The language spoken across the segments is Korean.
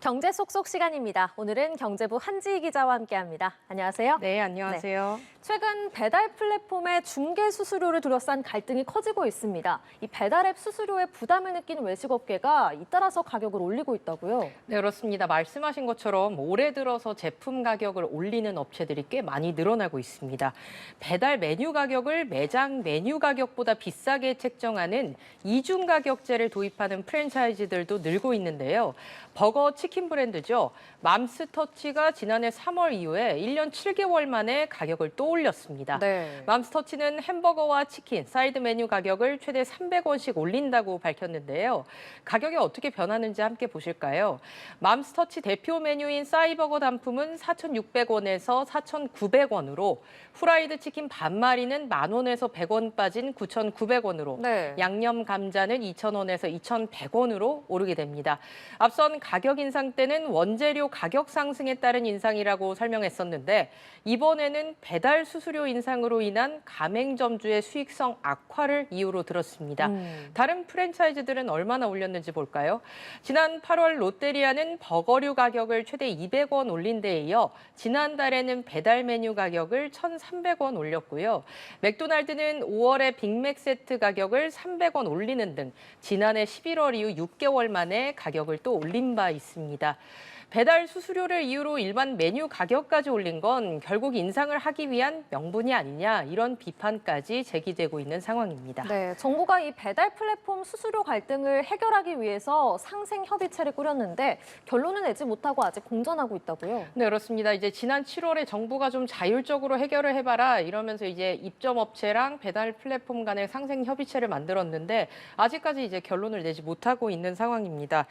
경제 속속 시간입니다. 오늘은 경제부 한지희 기자와 함께합니다. 안녕하세요. 네, 안녕하세요. 최근 배달 플랫폼의 중개 수수료를 둘러싼 갈등이 커지고 있습니다. 이 배달앱 수수료에 부담을 느끼는 외식업계가 잇따라서 가격을 올리고 있다고요? 네, 그렇습니다. 말씀하신 것처럼 올해 들어서 제품 가격을 올리는 업체들이 꽤 많이 늘어나고 있습니다. 배달 메뉴 가격을 매장 메뉴 가격보다 비싸게 책정하는 이중 가격제를 도입하는 프랜차이즈들도 늘고 있는데요. 버거 치킨 브랜드죠. 맘스터치가 지난해 3월 이후에 1년 7개월 만에 가격을 또 올렸습니다. 네. 맘스터치는 햄버거와 치킨, 사이드 메뉴 가격을 최대 300원씩 올린다고 밝혔는데요. 가격이 어떻게 변하는지 함께 보실까요? 맘스터치 대표 메뉴인 싸이버거 단품은 4,600원에서 4,900원으로 후라이드 치킨 반마리는 만원에서 100원 빠진 9,900원으로 네. 양념 감자는 2,000원에서 2,100원으로 오르게 됩니다. 앞선 가격 인상 때는 원재료 가격 상승에 따른 인상이라고 설명했었는데 이번에는 배달 수수료 인상으로 인한 가맹점주의 수익성 악화를 이유로 들었습니다. 다른 프랜차이즈들은 얼마나 올렸는지 볼까요? 지난 8월 롯데리아는 버거류 가격을 최대 200원 올린 데 이어 지난달에는 배달 메뉴 가격을 1,300원 올렸고요. 맥도날드는 5월에 빅맥 세트 가격을 300원 올리는 등 지난해 11월 이후 6개월 만에 가격을 또 올린 바 있습니다. 배달 수수료를 이유로 일반 메뉴 가격까지 올린 건 결국 인상을 하기 위한 명분이 아니냐 이런 비판까지 제기되고 있는 상황입니다. 네, 정부가 이 배달 플랫폼 수수료 갈등을 해결하기 위해서 상생협의체를 꾸렸는데 결론을 내지 못하고 아직 공전하고 있다고요? 네, 그렇습니다. 이제 지난 7월에 정부가 좀 자율적으로 해결을 해봐라 이러면서 이제 입점업체랑 배달 플랫폼 간의 상생협의체를 만들었는데 아직까지 이제 결론을 내지 못하고 있는 상황입니다.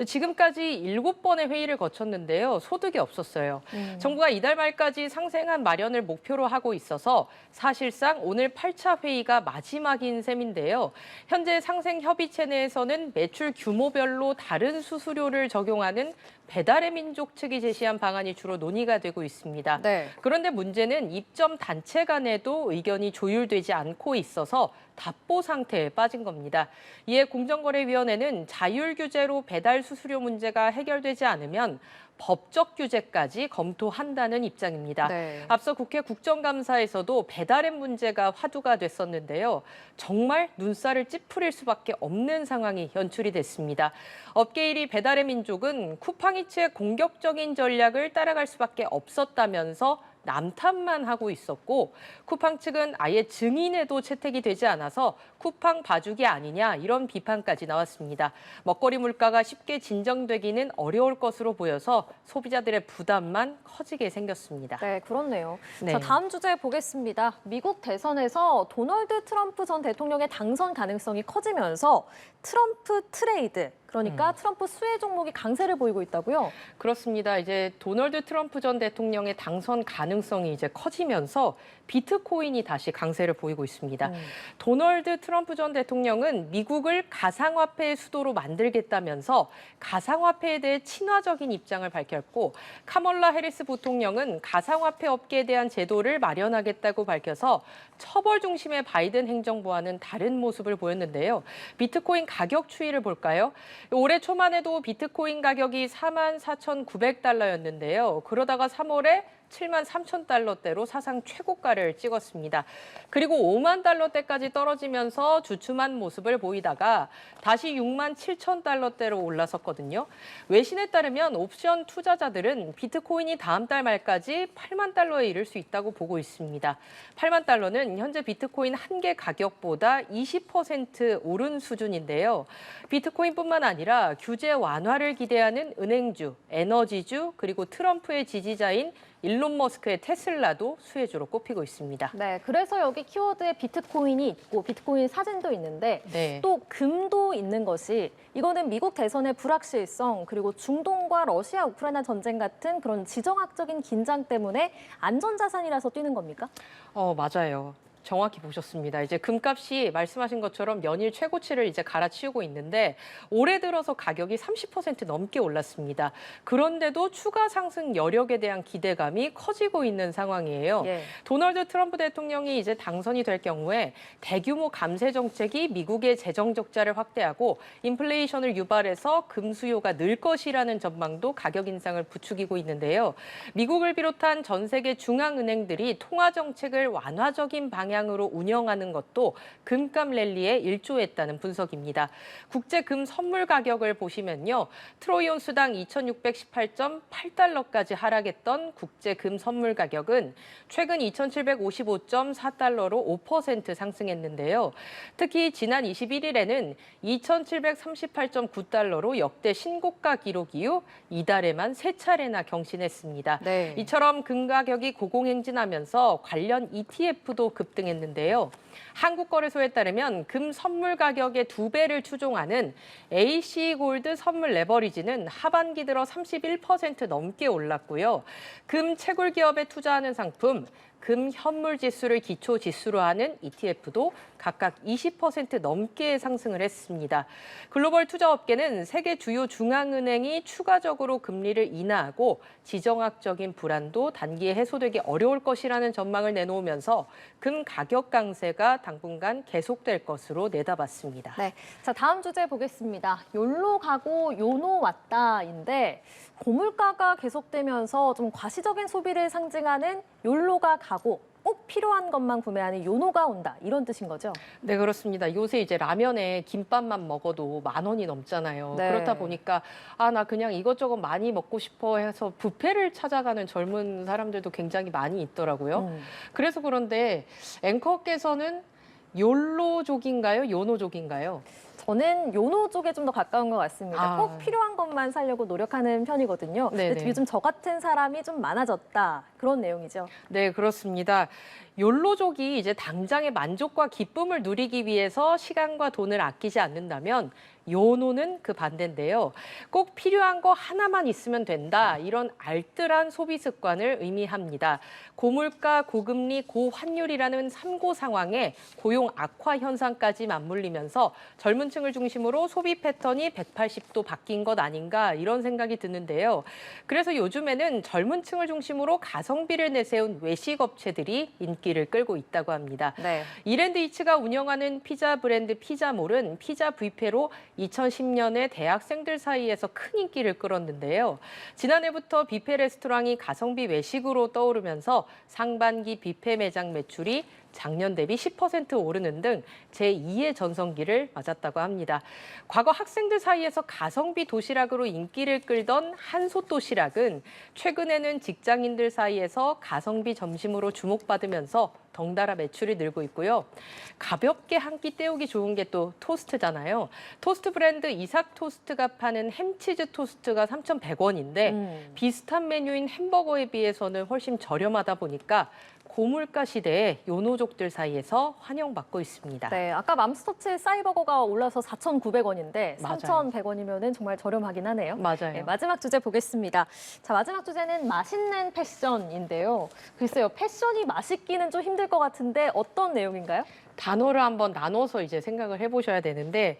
지금까지 7번의 회의를 거쳤는데요. 소득이 없었어요. 정부가 이달 말까지 상생안 마련을 목표로 하고 있어서 사실상 오늘 8차 회의가 마지막인 셈인데요. 현재 상생협의체 내에서는 매출 규모별로 다른 수수료를 적용하는 배달의 민족 측이 제시한 방안이 주로 논의가 되고 있습니다. 네. 그런데 문제는 입점 단체 간에도 의견이 조율되지 않고 있어서 답보 상태에 빠진 겁니다. 이에 공정거래위원회는 자율 규제로 배달 수수료 문제가 해결되지 않으면 법적 규제까지 검토한다는 입장입니다. 네. 앞서 국회 국정감사에서도 배달앱 문제가 화두가 됐었는데요. 정말 눈살을 찌푸릴 수밖에 없는 상황이 연출이 됐습니다. 업계 1위 배달의 민족은 쿠팡이츠의 공격적인 전략을 따라갈 수밖에 없었다면서 남탓만 하고 있었고 쿠팡 측은 아예 증인에도 채택이 되지 않아서 쿠팡 봐주기 아니냐 이런 비판까지 나왔습니다. 먹거리 물가가 쉽게 진정되기는 어려울 것으로 보여서 소비자들의 부담만 커지게 생겼습니다. 네, 그렇네요. 네. 자, 다음 주제 보겠습니다. 미국 대선에서 도널드 트럼프 전 대통령의 당선 가능성이 커지면서 트럼프 트레이드, 그러니까 트럼프 수혜 종목이 강세를 보이고 있다고요? 그렇습니다. 이제 도널드 트럼프 전 대통령의 당선 가능성이 이제 커지면서 비트코인이 다시 강세를 보이고 있습니다. 도널드 트럼프 전 대통령은 미국을 가상화폐의 수도로 만들겠다면서 가상화폐에 대해 친화적인 입장을 밝혔고 카멀라 해리스 부통령은 가상화폐 업계에 대한 제도를 마련하겠다고 밝혀서 처벌 중심의 바이든 행정부와는 다른 모습을 보였는데요. 비트코인 가격 추이를 볼까요? 올해 초만 해도 비트코인 가격이 44,900달러였는데요. 그러다가 3월에 73,000달러대로 사상 최고가를 찍었습니다. 그리고 5만 달러대까지 떨어지면서 주춤한 모습을 보이다가 다시 6만 7,000달러대로 올라섰거든요. 외신에 따르면 옵션 투자자들은 비트코인이 다음 달 말까지 8만 달러에 이를 수 있다고 보고 있습니다. 8만 달러는 현재 비트코인 한 개 가격보다 20% 오른 수준인데요. 비트코인뿐만 아니라 규제 완화를 기대하는 은행주, 에너지주, 그리고 트럼프의 지지자인 일론 머스크의 테슬라도 수혜주로 꼽히고 있습니다. 네, 그래서 여기 키워드에 비트코인이 있고 비트코인 사진도 있는데 네. 또 금도 있는 것이 이거는 미국 대선의 불확실성 그리고 중동과 러시아 우크라이나 전쟁 같은 그런 지정학적인 긴장 때문에 안전자산이라서 뛰는 겁니까? 맞아요. 정확히 보셨습니다. 이제 금값이 말씀하신 것처럼 연일 최고치를 이제 갈아치우고 있는데 올해 들어서 가격이 30% 넘게 올랐습니다. 그런데도 추가 상승 여력에 대한 기대감이 커지고 있는 상황이에요. 예. 도널드 트럼프 대통령이 이제 당선이 될 경우에 대규모 감세 정책이 미국의 재정 적자를 확대하고 인플레이션을 유발해서 금 수요가 늘 것이라는 전망도 가격 인상을 부추기고 있는데요. 미국을 비롯한 전 세계 중앙은행들이 통화 정책을 완화적인 방향으로 운영하는 것도 금값 랠리에 일조했다는 분석입니다. 국제 금 선물 가격을 보시면요. 트로이 온수당 2,618.8달러까지 하락했던 국제 금 선물 가격은 최근 2,755.4달러로 5% 상승했는데요. 특히 지난 21일에는 2,738.9달러로 역대 신고가 기록 이후 이달에만 3차례나 경신했습니다. 네. 이처럼 금 가격이 고공행진하면서 관련 ETF도 급등했는데요. 한국거래소에 따르면 금 선물 가격의 2배를 추종하는 AC 골드 선물 레버리지는 하반기 들어 31% 넘게 올랐고요. 금 채굴 기업에 투자하는 상품, 금 현물 지수를 기초 지수로 하는 ETF도 각각 20% 넘게 상승을 했습니다. 글로벌 투자업계는 세계 주요 중앙은행이 추가적으로 금리를 인하하고 지정학적인 불안도 단기에 해소되기 어려울 것이라는 전망을 내놓으면서 금 가격 강세가 당분간 계속될 것으로 내다봤습니다. 네. 자, 다음 주제 보겠습니다. 욜로 가고 요노 왔다인데 고물가가 계속되면서 좀 과시적인 소비를 상징하는 욜로가 가고 꼭 필요한 것만 구매하는 요노가 온다. 이런 뜻인 거죠? 네, 그렇습니다. 요새 이제 라면에 김밥만 먹어도 10,000원이 넘잖아요. 네. 그렇다 보니까 나 그냥 이것저것 많이 먹고 싶어 해서 뷔페를 찾아가는 젊은 사람들도 굉장히 많이 있더라고요. 그래서 그런데 앵커께서는 욜로족인가요? 요노족인가요? 저는 요노 쪽에 좀 더 가까운 것 같습니다. 아. 꼭 필요한 것만 사려고 노력하는 편이거든요. 근데 네네. 요즘 저 같은 사람이 좀 많아졌다. 그런 내용이죠. 네, 그렇습니다. 욜로족이 이제 당장의 만족과 기쁨을 누리기 위해서 시간과 돈을 아끼지 않는다면 요노는 그 반대인데요. 꼭 필요한 거 하나만 있으면 된다. 이런 알뜰한 소비 습관을 의미합니다. 고물가, 고금리, 고환율이라는 삼고 상황에 고용 악화 현상까지 맞물리면서 젊은 층을 중심으로 소비 패턴이 180도 바뀐 것 아닌가 이런 생각이 드는데요. 그래서 요즘에는 젊은 층을 중심으로 가성비를 내세운 외식 업체들이 인기를 끌고 있다고 합니다. 네. 이랜드이츠가 운영하는 피자 브랜드 피자몰은 피자 뷔페로 2010년에 대학생들 사이에서 큰 인기를 끌었는데요. 지난해부터 뷔페 레스토랑이 가성비 외식으로 떠오르면서 상반기 뷔페 매장 매출이 작년 대비 10% 오르는 등 제2의 전성기를 맞았다고 합니다. 과거 학생들 사이에서 가성비 도시락으로 인기를 끌던 한솥 도시락은 최근에는 직장인들 사이에서 가성비 점심으로 주목받으면서 덩달아 매출이 늘고 있고요. 가볍게 한 끼 때우기 좋은 게 또 토스트잖아요. 토스트 브랜드 이삭 토스트가 파는 햄치즈 토스트가 3,100원인데 비슷한 메뉴인 햄버거에 비해서는 훨씬 저렴하다 보니까 고물가 시대에 요노족들 사이에서 환영받고 있습니다. 네, 아까 맘스터치 싸이버거가 올라서 4,900원인데 맞아요. 3,100원이면 정말 저렴하긴 하네요. 맞아요. 네, 마지막 주제 보겠습니다. 자, 마지막 주제는 맛있는 패션인데요. 글쎄요, 패션이 맛있기는 좀 힘들 것 같은데 어떤 내용인가요? 단어를 한번 나눠서 이제 생각을 해보셔야 되는데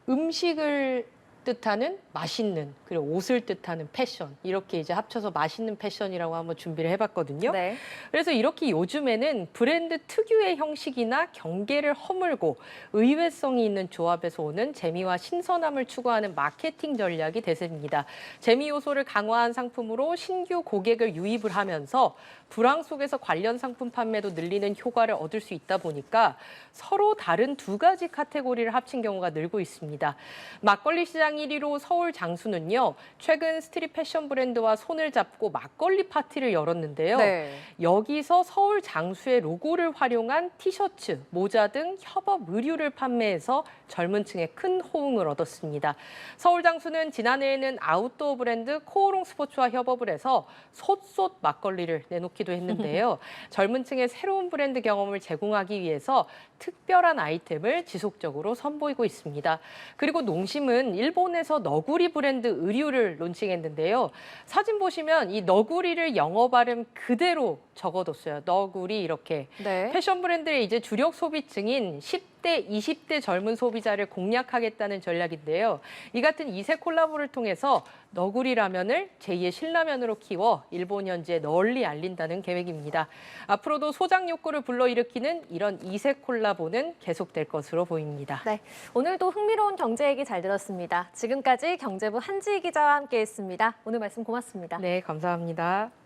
음식을 뜻하는 맛있는 그리고 옷을 뜻하는 패션 이렇게 이제 합쳐서 맛있는 패션이라고 한번 준비를 해봤거든요. 네. 그래서 이렇게 요즘에는 브랜드 특유의 형식이나 경계를 허물고 의외성이 있는 조합에서 오는 재미와 신선함을 추구하는 마케팅 전략이 대세입니다. 재미 요소를 강화한 상품으로 신규 고객을 유입을 하면서 불황 속에서 관련 상품 판매도 늘리는 효과를 얻을 수 있다 보니까 서로 다른 두 가지 카테고리를 합친 경우가 늘고 있습니다. 막걸리 시장 1위로 서울 장수는요. 최근 스트릿 패션 브랜드와 손을 잡고 막걸리 파티를 열었는데요. 네. 여기서 서울 장수의 로고를 활용한 티셔츠, 모자 등 협업 의류를 판매해서 젊은 층에 큰 호응을 얻었습니다. 서울 장수는 지난해에는 아웃도어 브랜드 코오롱 스포츠와 협업을 해서 솥 막걸리를 내놓기도 했는데요. 젊은 층에 새로운 브랜드 경험을 제공하기 위해서 특별한 아이템을 지속적으로 선보이고 있습니다. 그리고 농심은 일본 일본에서 너구리 브랜드 의류를 론칭했는데요. 사진 보시면 이 너구리를 영어 발음 그대로 적어뒀어요. 너구리 이렇게. 네. 패션 브랜드의 이제 주력 소비층인 10대, 20대 젊은 소비자를 공략하겠다는 전략인데요. 이 같은 이색 콜라보를 통해서 너구리 라면을 제2의 신라면으로 키워 일본 현지에 널리 알린다는 계획입니다. 앞으로도 소장 욕구를 불러일으키는 이런 이색 콜라보는 계속될 것으로 보입니다. 네, 오늘도 흥미로운 경제 얘기 잘 들었습니다. 지금까지 경제부 한지희 기자와 함께했습니다. 오늘 말씀 고맙습니다. 네, 감사합니다.